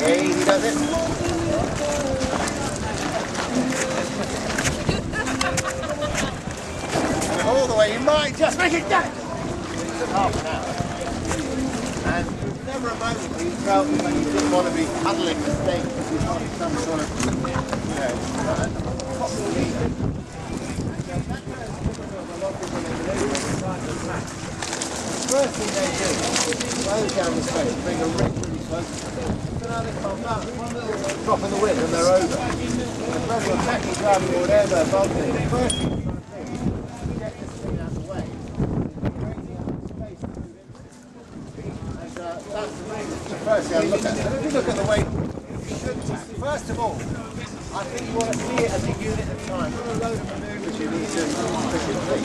Easy does it. All the way, you might just make it down. It's half an hour. And there's never a moment where you felt like you didn't want to be huddling the stake because you wanted some sort of, you know, possibly. The first thing they do is slow down the space, bring a rig really close to them. So now they calm down, one little drop in the wind and they're over. And whether you're tacking, driving or whatever above them, the first thing you're trying to do is get this thing out of the way. Creating out the space to move into. And that's the first thing I look at. So if you look at the way you should tack, first of all, I think you want to see it as a unit at a time. There are a load of manoeuvres you need to push it through.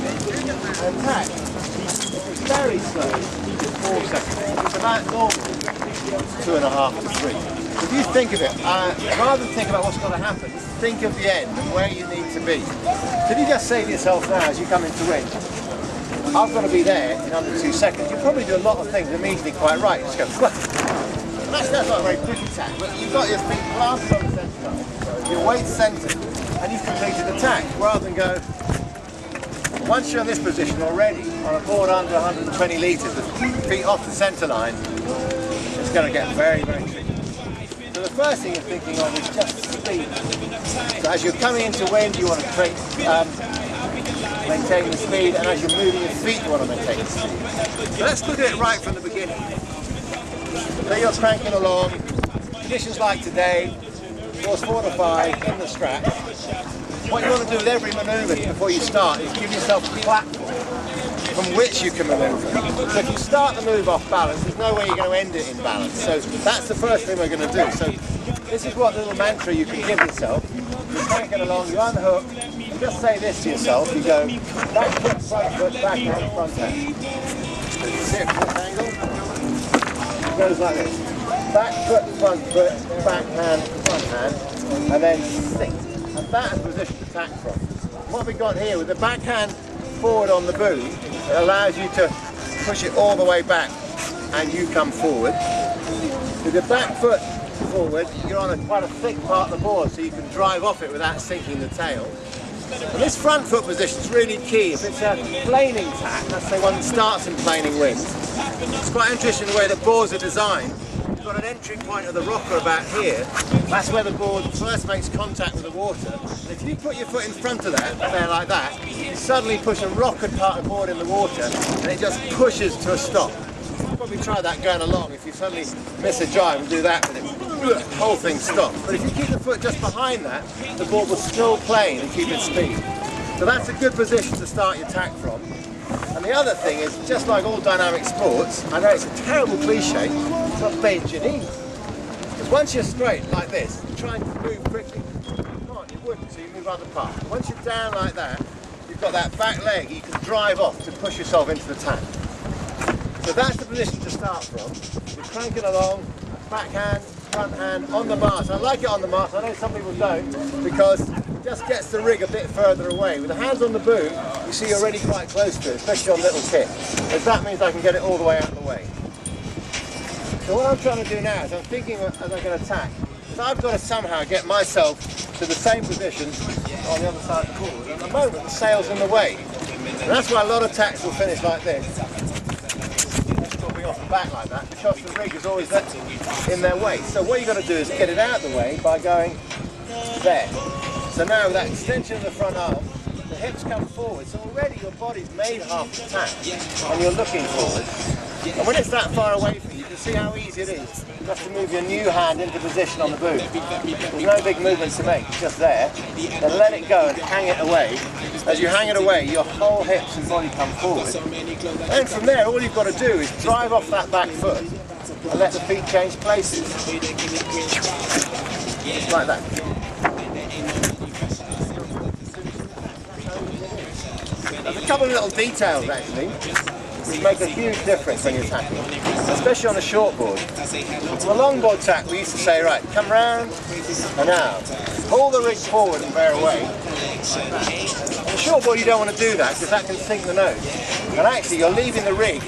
And tack, it's very slow, 4 seconds. It's about normal, 2.5 to 3. If you think of it, rather than think about what's going to happen, think of the end and where you need to be. So if you just say to yourself now as you come into wind, I've got to be there in under 2 seconds, you'll probably do a lot of things immediately quite right. Just go, that's not a very pretty tack, but you've got your feet planted on the centre line, your weight centred, and you've completed the tack, rather than go, once you're in this position already, on a board under 120 litres, with feet off the centre line, it's going to get very, very tricky. So the first thing you're thinking of is just speed. So as you're coming into wind, you want to maintain the speed, and as you're moving your feet, you want to maintain the speed. So let's look at it right from the beginning. So you're cranking along, conditions like today, force 4 to 5 in the strap. What you want to do with every manoeuvre before you start is give yourself a platform from which you can manoeuvre. So if you start the move off balance, there's no way you're going to end it in balance. So that's the first thing we're going to do. So this is what little mantra you can give yourself. You're cranking along, you unhook, you just say this to yourself, you go back foot, front foot, back hand, front hand. So you see it from this angle? It goes like this. Back foot, front foot, back hand, front hand, and then sink. And that is the position to tack from. What we've got here with the backhand forward on the boom, it allows you to push it all the way back and you come forward. With the back foot forward, you're on quite a thick part of the board, so you can drive off it without sinking the tail. And this front foot position is really key. If it's a planing tack, let's say one that starts in planing wind, it's quite interesting the way the boards are designed. You've got an entry point of the rocker about here. That's where the board first makes contact with the water. And if you put your foot in front of that, there like that, you suddenly push a rockered part of the board in the water and it just pushes to a stop. You'll probably try that going along. If you suddenly miss a drive and do that with it, the whole thing stops. But if you keep the foot just behind that, the board will still plane and keep its speed. So that's a good position to start your tack from. And the other thing is, just like all dynamic sports, I know it's a terrible cliche, it's not bend your knees. Because once you're straight like this, you're trying to move quickly, you can't, you wouldn't, so you move other parts. Once you're down like that, you've got that back leg, you can drive off to push yourself into the tack. So that's the position to start from. You're cranking along, backhand, front hand, on the mast. I like it on the mast, I know some people don't, because it just gets the rig a bit further away. With the hands on the boom, you see you're already quite close to it, especially on little kit. Because that means I can get it all the way out of the way. So what I'm trying to do now is I'm thinking as I'm going to tack, is I've got to somehow get myself to the same position on the other side of the board. And at the moment the sail's in the way. And that's why a lot of tacks will finish like this. Off the back like that, because the rig is always in their way. So what you've got to do is get it out of the way by going there. So now with that extension of the front arm, the hips come forward, so already your body's made half the tack and you're looking forward. And when it's that far away from you, you can see how easy it is just to move your new hand into position on the boom. There's no big movement to make, it's just there. Then let it go and hang it away. As you hang it away, your whole hips and body come forward. And from there, all you've got to do is drive off that back foot and let the feet change places. Just like that. There's a couple of little details actually which make a huge difference when you're tacking, especially on a short board. On a long board tack, we used to say, right, come round and now, pull the rig forward and bear away. On a short board you don't want to do that because that can sink the nose. And actually you're leaving the rig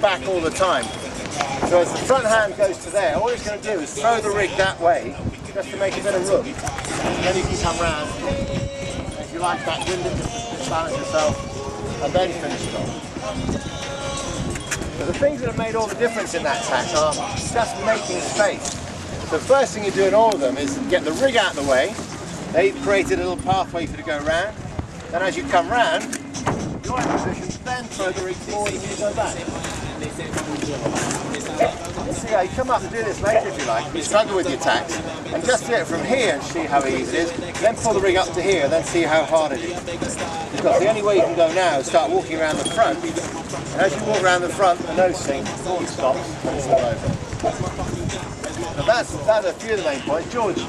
back all the time. So as the front hand goes to there, all it's going to do is throw the rig that way, just to make a bit of room. And then you can come round, if you like, backwind it, just balance yourself, and then finish it off. But the things that have made all the difference in that tack are just making space. So the first thing you do in all of them is get the rig out of the way. They've created a little pathway for you to go round. Then as you come round, you're in position, then throw the rig forward and you go back. See how you come up and do this later if you like. You struggle with your tacks and just do it from here and see how easy it is. Then pull the rig up to here, then see how hard it is. Because the only way you can go now is start walking around the front. And as you walk around the front, the nose sinks, the board stops, and it's all over. So that's a few of the main points. George, I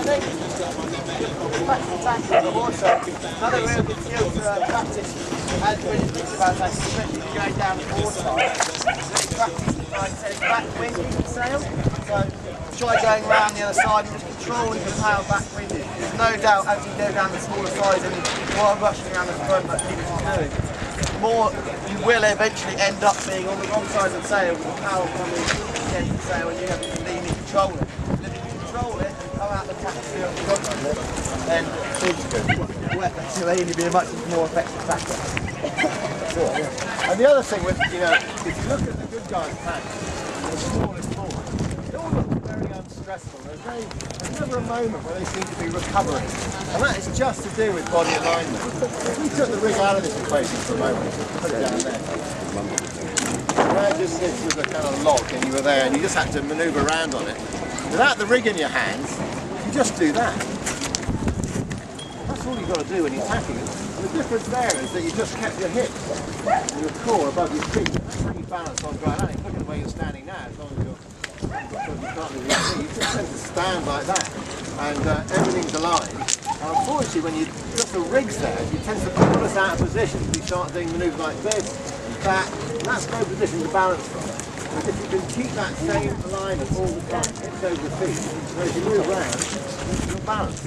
think also another real good skill to practice as when you think about that, especially going down the water side. Practice, like I said, backwind sail. So try going around the other side and just controlling the tail backwinded. There's no doubt as you go down the smaller sides and while rushing around the front that people are doing, the more you will eventually end up being on the wrong side of the sail with the power coming against the sail and you have to lean and control it. If you control it and come out the tack field then it'll only be a much more effective tackle. Sure. And the other thing with, if you look at the good guys' tacks, the smallest board, they all look very unstressful. There's never a moment where they seem to be recovering. And that is just to do with body alignment. If we took the rig out of this equation for a moment, put it down there. Imagine this was a kind of log and you were there and you just had to manoeuvre around on it. Without the rig in your hands, you just do that. That's all you've got to do when you're tacking. And the difference there is that you just kept your hips and your core above your feet. That's how you balance on dry land. Look at the way you're standing now, as long as you can't move your feet. You just tend to stand like that and everything's aligned. Unfortunately, when you got the rigs there, you tend to pull us out of position. You start doing manoeuvres like this, that, and that's no position to balance from. But if you can keep that same alignment all the time, hips over the feet, so as you move around, you'll balance.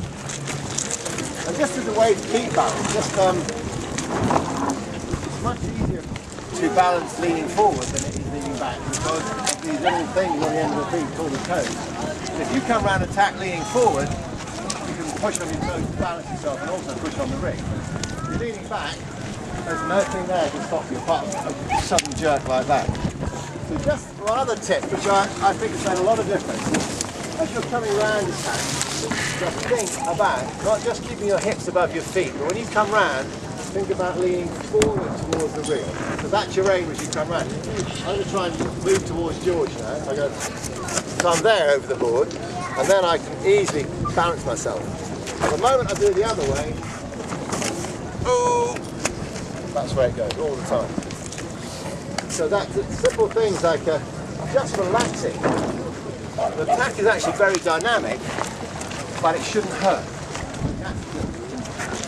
And just as a way to keep balance, it's much easier to balance leaning forward than it is leaning back because of these little things on the end of the feet called the toes. And if you come around and tack leaning forward, you can push on your toes to balance yourself and also push on the rig. If you're leaning back, there's nothing there to stop you apart from a sudden jerk like that. So just one other tip, which I think has made a lot of difference. As you're coming around this tack, just think about not just keeping your hips above your feet, but when you come round, think about leaning forward towards the rig. So that's your aim as you come round. I'm going to try and move towards George now. So I'm there over the board, and then I can easily balance myself. The moment I do it the other way, oh, that's where it goes all the time. So that's simple things like just relaxing. The tack is actually very dynamic, but it shouldn't hurt.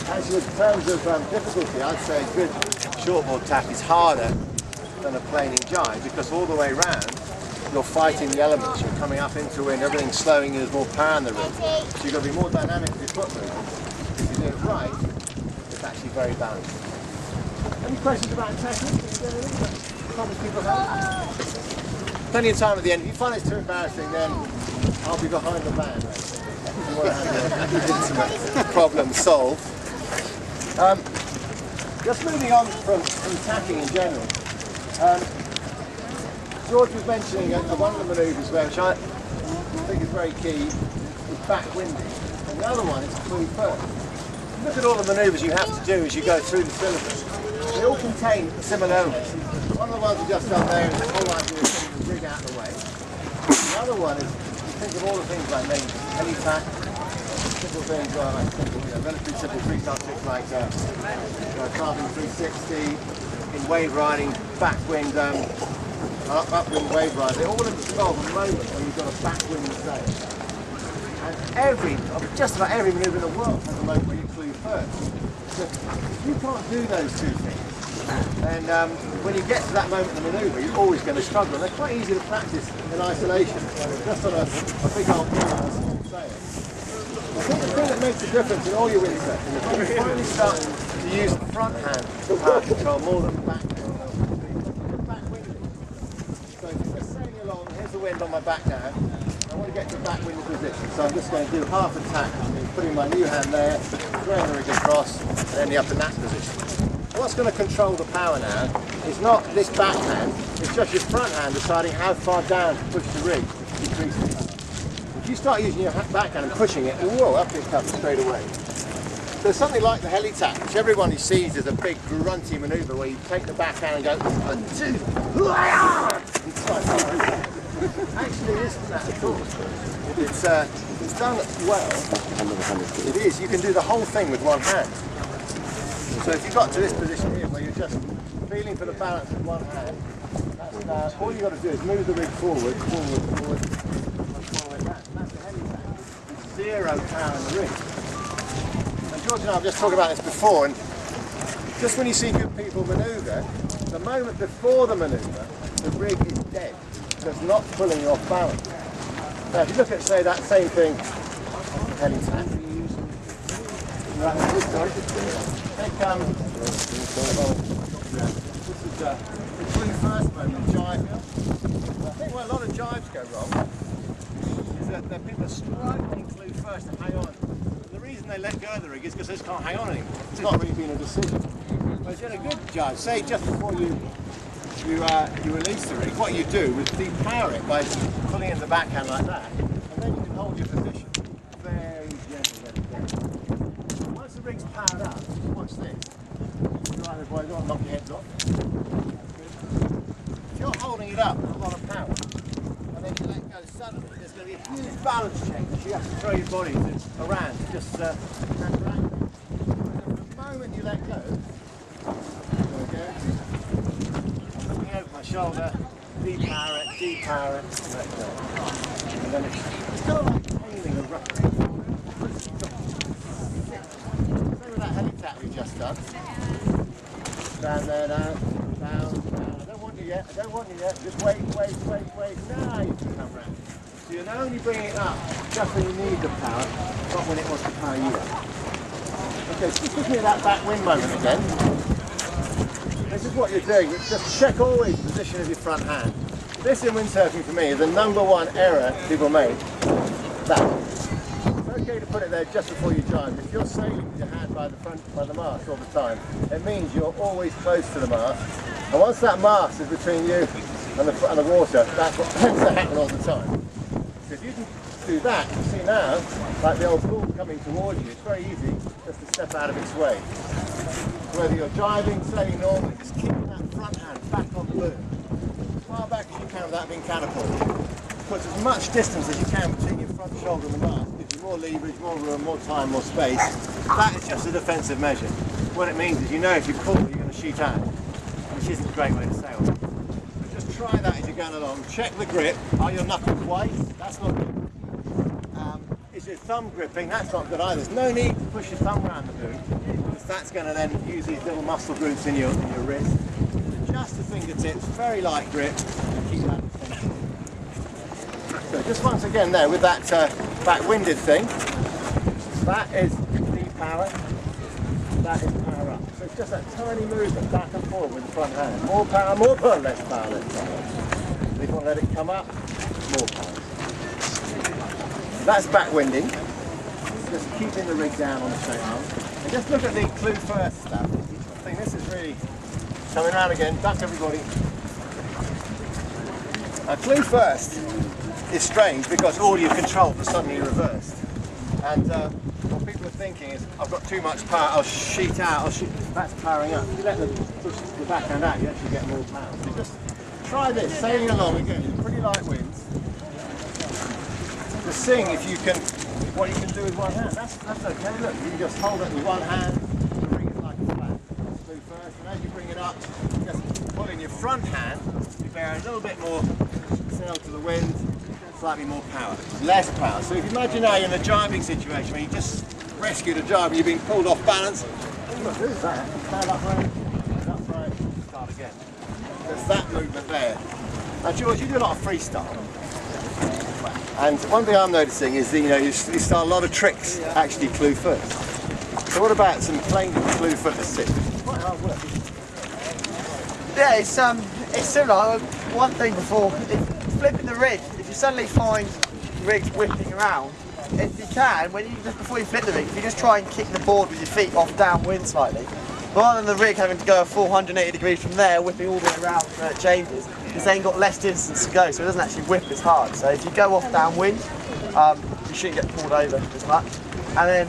Actually, in terms of difficulty, I'd say a good shortboard tack is harder than a planing jibe because all the way round you're fighting the elements. You're coming up into wind, everything's slowing you, there's more power in the rig. So you've got to be more dynamic with your foot movements. If you do it right, it's actually very balanced. Any questions about tacking? People have? Plenty of time at the end. If you find it's too embarrassing, then I'll be behind the van. If you want to have your intimate problem solved. Just moving on from tacking in general. George was mentioning one of the manoeuvres there, which I think is very key, is backwinding. And the other one is clew first. Look at all the manoeuvres you have to do as you go through the syllabus. They all contain similar elements. One of the ones we just done there is the whole idea of getting the rig out of the way. The other one is, you think of all the things like making penny tack, simple things like relatively simple freestyle tricks like carving 360, in wave riding, backwind, upwind wave riding. They all involve a moment when you've got a backwind sail. And just about every manoeuvre in the world has a moment where you clew first. So if you can't do those two things, then when you get to that moment in the manoeuvre, you're always going to struggle. And they're quite easy to practice in isolation, just on a big old sail. I think the thing that makes a difference in all your windsurfing is when you finally start to use the front hand for power control more than the back hand. So if you're just sailing along, here's the wind on my back now. I want to get to backwind position, so I'm just going to do half a tack. I'm putting my new hand there, throwing the rig across, and then the upper nap position. What's going to control the power now is not this back hand, it's just your front hand deciding how far down to push the rig to decrease the power. If you start using your back hand and pushing it, whoa, up it comes straight away. So something like the heli tack, which everybody sees as a big grunty manoeuvre where you take the back hand and go 1, 2, actually it isn't that at all. It's done well. It is, you can do the whole thing with one hand. So if you got to this position here where you're just feeling for the balance with one hand, that's, all you've got to do is move the rig forward, forward, forward, forward, and that's the heli tack. It's zero power in the rig. And George and I have just talked about this before, and just when you see good people manoeuvre, the moment before the manoeuvre, the rig is dead. So it's not pulling you off balance. Now if you look at, say, that same thing, heli tack, right, this side, take, this is the clew first moment, jibe. I think where a lot of jibes go wrong is that people are struggling clew first to hang on. And the reason they let go of the rig is because they just can't hang on anymore. It's not really been a decision. Whereas in a good jibe, say just before you release the rig, what you do is depower it by pulling in the backhand like that, and then you can hold your position very gently let it go. Once the rig's powered up, watch this. Right, boy, don't knock your heads off. If you're holding it up with a lot of power, and then you let go suddenly, there's going to be a huge balance change. You have to throw your body around, just counteract. The moment you let go, over my shoulder, depower it, let go. And then it's kind of like hailing a rugby. Same with that heli tack we've just done. Down there, down. I don't want you yet, Just wait. Now you can come round. So you're only bringing it up just when you need the power, not when it wants to power you up. Okay, so just give me that backwind moment again. This is what you're doing, just check always the position of your front hand. This in windsurfing for me is the #1 error people make. That. It's okay to put it there just before you jibe. If you're sailing with your hand by the mast all the time, it means you're always close to the mast. And once that mast is between you and the water, that's what tends to happen all the time. So if you can do that, you see now, like the old bull coming towards you, it's very easy just to step out of its way. Whether you're jibing, sailing normally, just keeping that front hand back on the boom, as far back as you can without being catapulted. Put as much distance as you can between your front shoulder and the mast. Gives you more leverage, more room, more time, more space. That is just a defensive measure. What it means is you know if you pull, you're going to shoot out, which isn't a great way to sail. But just try that as you're going along. Check the grip. Are your knuckles white? That's not good. Is your thumb gripping? That's not good either. There's no need to push your thumb around the boom, because that's going to then use these little muscle groups in your wrist. So just the fingertips, very light grip, and keep that tension. So just once again there with that back-winded thing, that is depower, that is power up. So it's just that tiny movement back and forward with the front hand. More power, less power, less power. So if you want to let it come up, more power. That's backwinding, just keeping the rig down on the straight arm. And just look at the clew first stuff. I think this is really coming around again. Duck everybody. Clew first is strange because all your controls are suddenly reversed. And what people are thinking is, I've got too much power, I'll sheet out, that's powering up. If you let push the backhand out, you actually get more power. So just try this, sailing along again, pretty light winds. Just seeing if you can, what you can do with one hand. That's okay. Look, you can just hold it with one hand and bring it like a flat. Clew first, and as you bring it up, just pull in your front hand. You bear a little bit more sail to the wind, slightly more power, less power. So if you imagine now you're in a jibing situation where you just rescued a jibe and you're being pulled off balance, all you've got to do is that. Stand upright, start again. There's that movement there. Now George, you do a lot of freestyle. And one thing I'm noticing is that you start a lot of tricks actually clew first. So what about some plain clew foot assist? It's quite hard work. Yeah, it's similar. One thing before, flipping the rig, if you suddenly find the rig's whipping around, if you can, just before you flip the rig, if you just try and kick the board with your feet off downwind slightly, rather than the rig having to go a full 180 degrees from there, whipping all the way around where it changes, it's then got less distance to go, so it doesn't actually whip as hard. So if you go off downwind, you shouldn't get pulled over as much. And then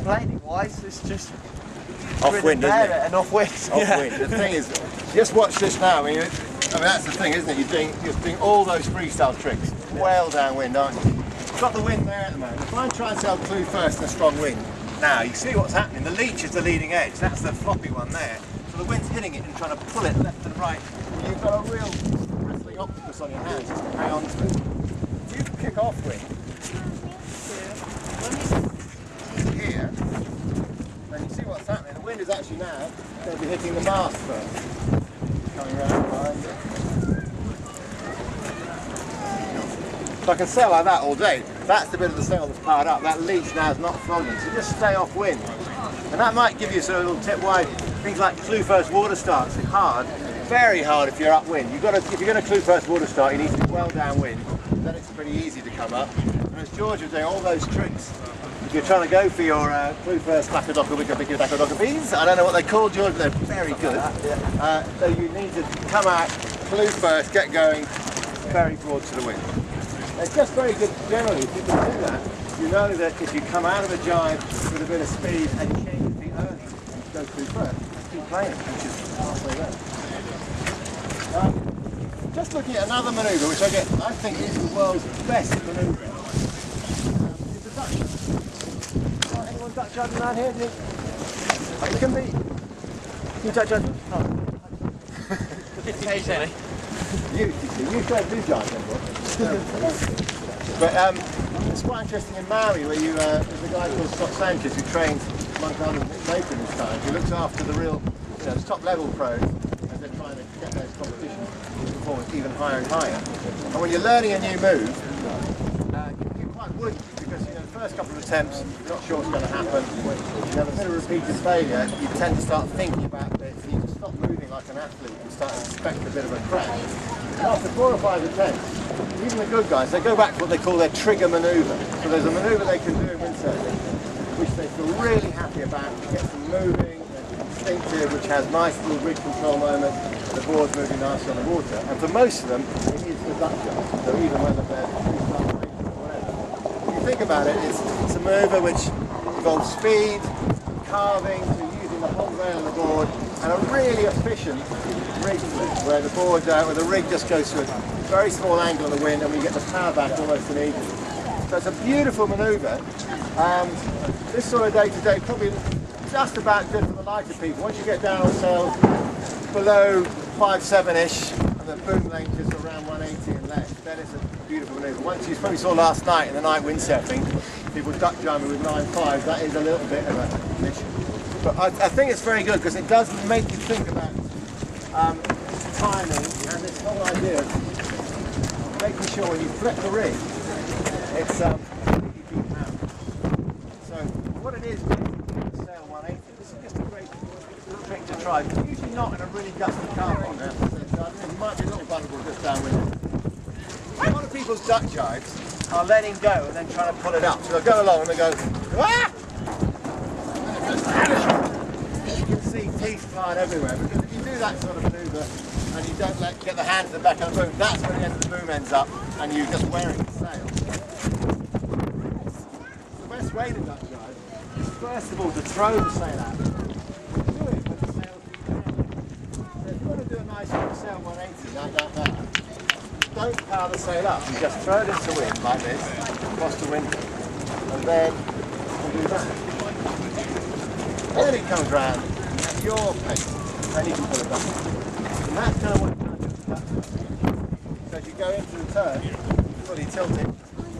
planing wise, it's just off-wind, isn't it? And off-wind. Off-wind. The thing is, just watch this now. I mean, that's the thing, isn't it? You're doing all those freestyle tricks well downwind, aren't you? You've got the wind there at the moment. If I try and sail clew first in a strong wind, now you see what's happening. The leech is the leading edge. That's the floppy one there. So the wind's hitting it and trying to pull it left and right. And you've got a real bristling octopus on your hands just to hang on to it. If you kick off wind here, then you see what's happening. The wind is actually now going to be hitting the mast first. Coming around behind it. So I can sail like that all day. That's the bit of the sail that's powered up. That leech now is not flogging, so just stay off wind. And that might give you sort of a little tip why things like clew first water starts are hard, very hard if you're upwind. If you're going to clew first water start, you need to be well downwind. Then it's pretty easy to come up. And as George was doing all those tricks, if you're trying to go for your clew first clackadocker bees, I don't know what they're called, George, but they're very good. So you need to come out, clew first, get going, very broad to the wind. It's just very good generally. If you can do that, you know that if you come out of a jibe with a bit of speed and you change your feet early and go through first, just keep playing, which is halfway there. Just looking at another manoeuvre, which I think is the world's best manoeuvre. It's a Dutch. Anyone Dutch judging around here? It can be. Can you Dutch judging? Oh. Occasionally. You don't do jive anymore. But it's quite interesting in Maui where there's a guy called Scott Sanchez who trains amongst others Nick Nathan this time. He looks after the real, the top level pros as they're trying to get those competitions performance even higher and higher. And when you're learning a new move, you're quite wooden because the first couple of attempts you're not sure what's going to happen. You have a bit of repeated failure, you tend to start thinking about bits, and you just stop moving like an athlete and start to expect a bit of a crash. And after 4 or 5 attempts, even the good guys, they go back to what they call their trigger manoeuvre. So there's a manoeuvre they can do in windsurfing, which they feel really happy about. It gets them moving, instinctive, which has nice little rig control moments, the board's moving nicely on the water. And for most of them, it is the duck jump. So even whether they're freestyle or whatever. If you think about it, it's a manoeuvre which involves speed, carving, so using the whole rail of the board, and a really efficient rig flip, where the rig just goes to a very small angle on the wind and we get the power back almost immediately. So it's a beautiful manoeuvre. This sort of day to day probably just about good for the lighter people. Once you get down on sails below 5-7-ish and the boom length is around 180 and less, then it's a beautiful manoeuvre. Once you probably saw last night in the night windsurfing, people duck jibing with 9.5, that is a little bit of an issue. But I think it's very good because it does make you think about timing and this whole idea of making sure when you flip the rig, it's completely deep out. So what it is sail 180, this is just a great little trick to try. Usually not in a really gusty calm on there. You might be a little vulnerable just downwind. A lot of people's duck jibes are letting go and then trying to pull it up. So they'll go along and they go, ah! You can see teeth flying everywhere because if you do that sort of manoeuvre and you don't get the hand at the back of the boom, that's where the end of the boom ends up and you're just wearing the sail. The best way to duck jibe is first of all to throw the sail out. Do it with the sail down. So if you want to do a nice sail 180 like that, don't power the sail up, you just throw it into the wind like this, across the wind, and then you do that. Then it comes round at your pace, then you can pull it back. And that's kind of what you're trying to do with that. So as you go into the turn, fully tilted,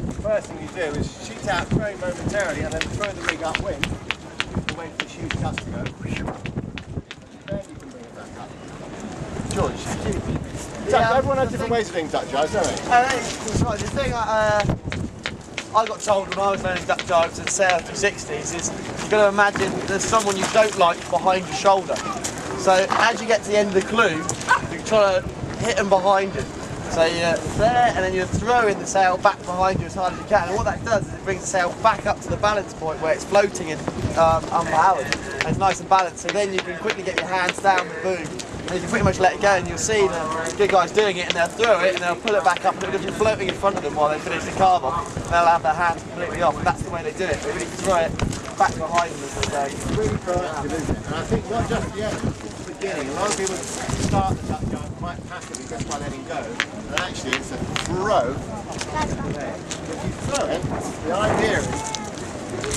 the first thing you do is shoot out very momentarily and then throw the rig upwind and wait for the huge gust to go. Then you can bring it back up. George, everyone has different ways of doing duck jibes, don't they? The thing I I got told when I was learning duck dives and sail 360s is you've got to imagine there's someone you don't like behind your shoulder. So as you get to the end of the clew, you try to hit them behind you. So you're there and then you're throwing the sail back behind you as hard as you can. And what that does is it brings the sail back up to the balance point where it's floating and unpowered. And it's nice and balanced. So then you can quickly get your hands down the boom. And you can pretty much let it go, and you'll see the good guys doing it, and they'll throw it and they'll pull it back up, and it'll just be floating in front of them while they finish the carve off. And they'll have their hands completely off. And that's the way they do it. They really throw it back behind them as they go. It's really proactive, isn't it? And I think not just yet, at the beginning, a lot of people start the duck dive quite passively just by letting go. And actually it's a throw. If you throw it, the idea is,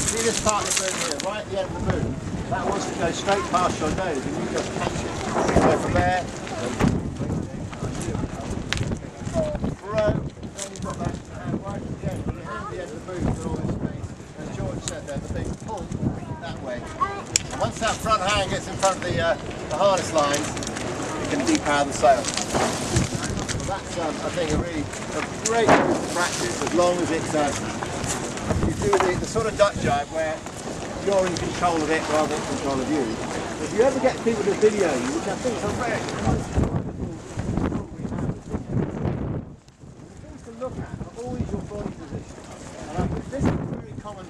see this part of the boom here, right at the end of the boom, that wants to go straight past your nose and you just catch it. So from there, throw, then you've got that hand right at the end. Your hand at the end of the boom is all this space. As George said there, the big pull that way. And once that front hand gets in front of the harness lines, you can depower the sail. So that's, I think, a great practice as long as it's you do the sort of duck jibe where you're in control of it rather than control of you. If you ever get people to video you, which I think is a very things to look at are always your body position. And this is a very common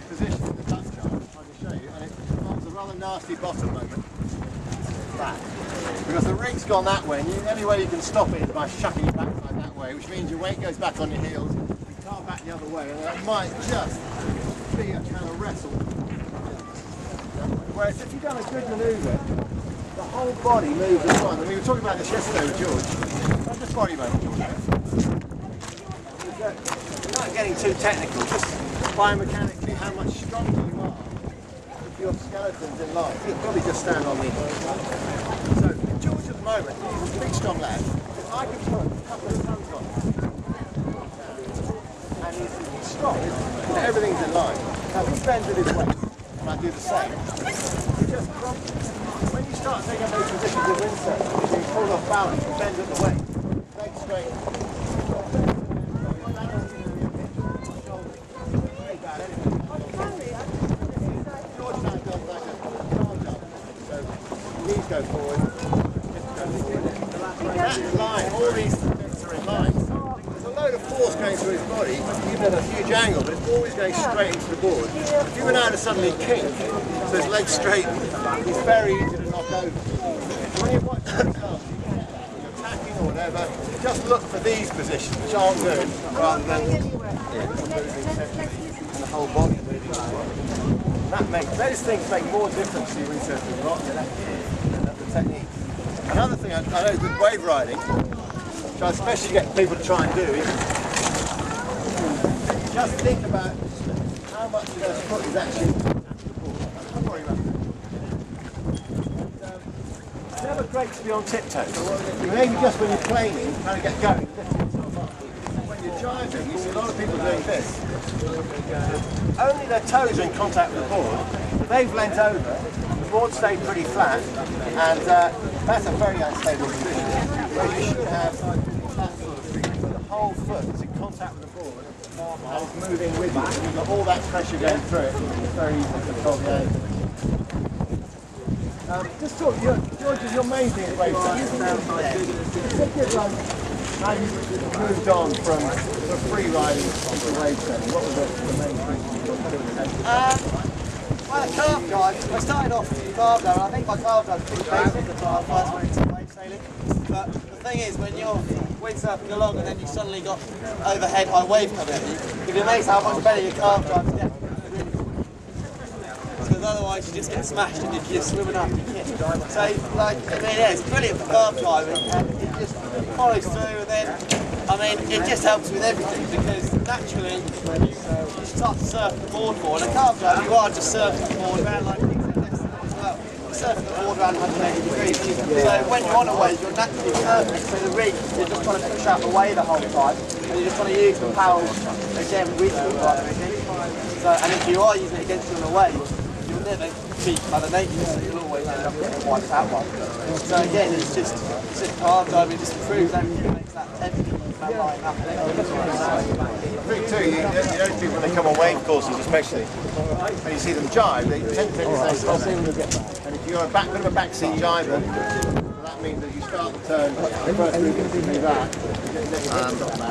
position in the duck jibe I'm trying to show you, and it involves a rather nasty bottom moment. That. Because the rig's gone that way, and the only way you can stop it is by shucking your backside that way, which means your weight goes back on your heels, you can't back the other way, and that might just be a kind of wrestle. Whereas if you've done a good manoeuvre, the whole body moves as one. And we were talking about this yesterday with George. Just body moment, George. You're not getting too technical, just biomechanically how much stronger you are if your skeleton's in line. You'll probably just stand on me. So George at the moment, he's a big strong lad. I can put a couple of tons on him. And he's strong, everything's in line. Now if he bends with his weight, and I do the same. Just when you start taking up those positions of windsurfing, you fall off balance and bend at the waist, legs straight. George now does like a car jump, so knees go forward. That's in line. All these bits are in line. There's a load of force going through his body, even at a huge angle, but it's always going straight into the board. If you were now to suddenly kink, so his legs straight, he's very easy to knock over. When you're watching yourself, you're tacking or whatever, just look for these positions, which aren't good, rather than the whole body moving as well. Those things make more difference to you windsurfing than the technique. Another thing I know with wave riding, which I especially get people to try and do, is just think about how much of their foot is actually attached to the board. Don't worry about that. It's never great to be on tiptoes. Maybe just when you're planing, trying to get going, lifting yourself up. When you're jiving, you see a lot of people doing this. Only their toes are in contact with the board, but they've leant over, the board stayed pretty flat, and that's a very unstable position. Whereas you should have that sort of thing, where the whole foot is in contact with the board and it's moving with you. And you've got all that pressure going through it. It's very easy to control the angle. Just talk, George, your main thing is wave surfing. How you moved on from free riding to wave surfing? What was the main thing? Well, carve dive, I started off carve dive, and I think my carve dive was pretty basic at the time I first went into wave sailing. But the thing is, when you're windsurfing along and then you suddenly got overhead high wave coming at you, you'd be amazed how much better your carve dives get. Because otherwise you just get smashed and you're swimming up and you kick. So, like, I mean, yeah, it's brilliant for carve diving, and it just follows through, and then, I mean, it just helps with everything, because naturally you start to surf the board more. And a carve dive, you are just surfing the board around like things like this as well. You're surfing the board around 180 degrees. So when you're on a wave, you're naturally surfing. So the rig, you're just trying to push out the way the whole time, and you're just trying to use the power again with you rather than against you. So, and if you are using it against you on a wave, you'll never beat Mother Nature, so you'll always end up getting wiped out by it. So again, it's just carve diving just improves everything, makes that tension thing too, you notice people when they come on wave courses especially, and you see them jibe, they tend to take the same stop. And if you're a bit of a backseat jiber, that means that you start the turn, first move, you do that, you get your head stop back.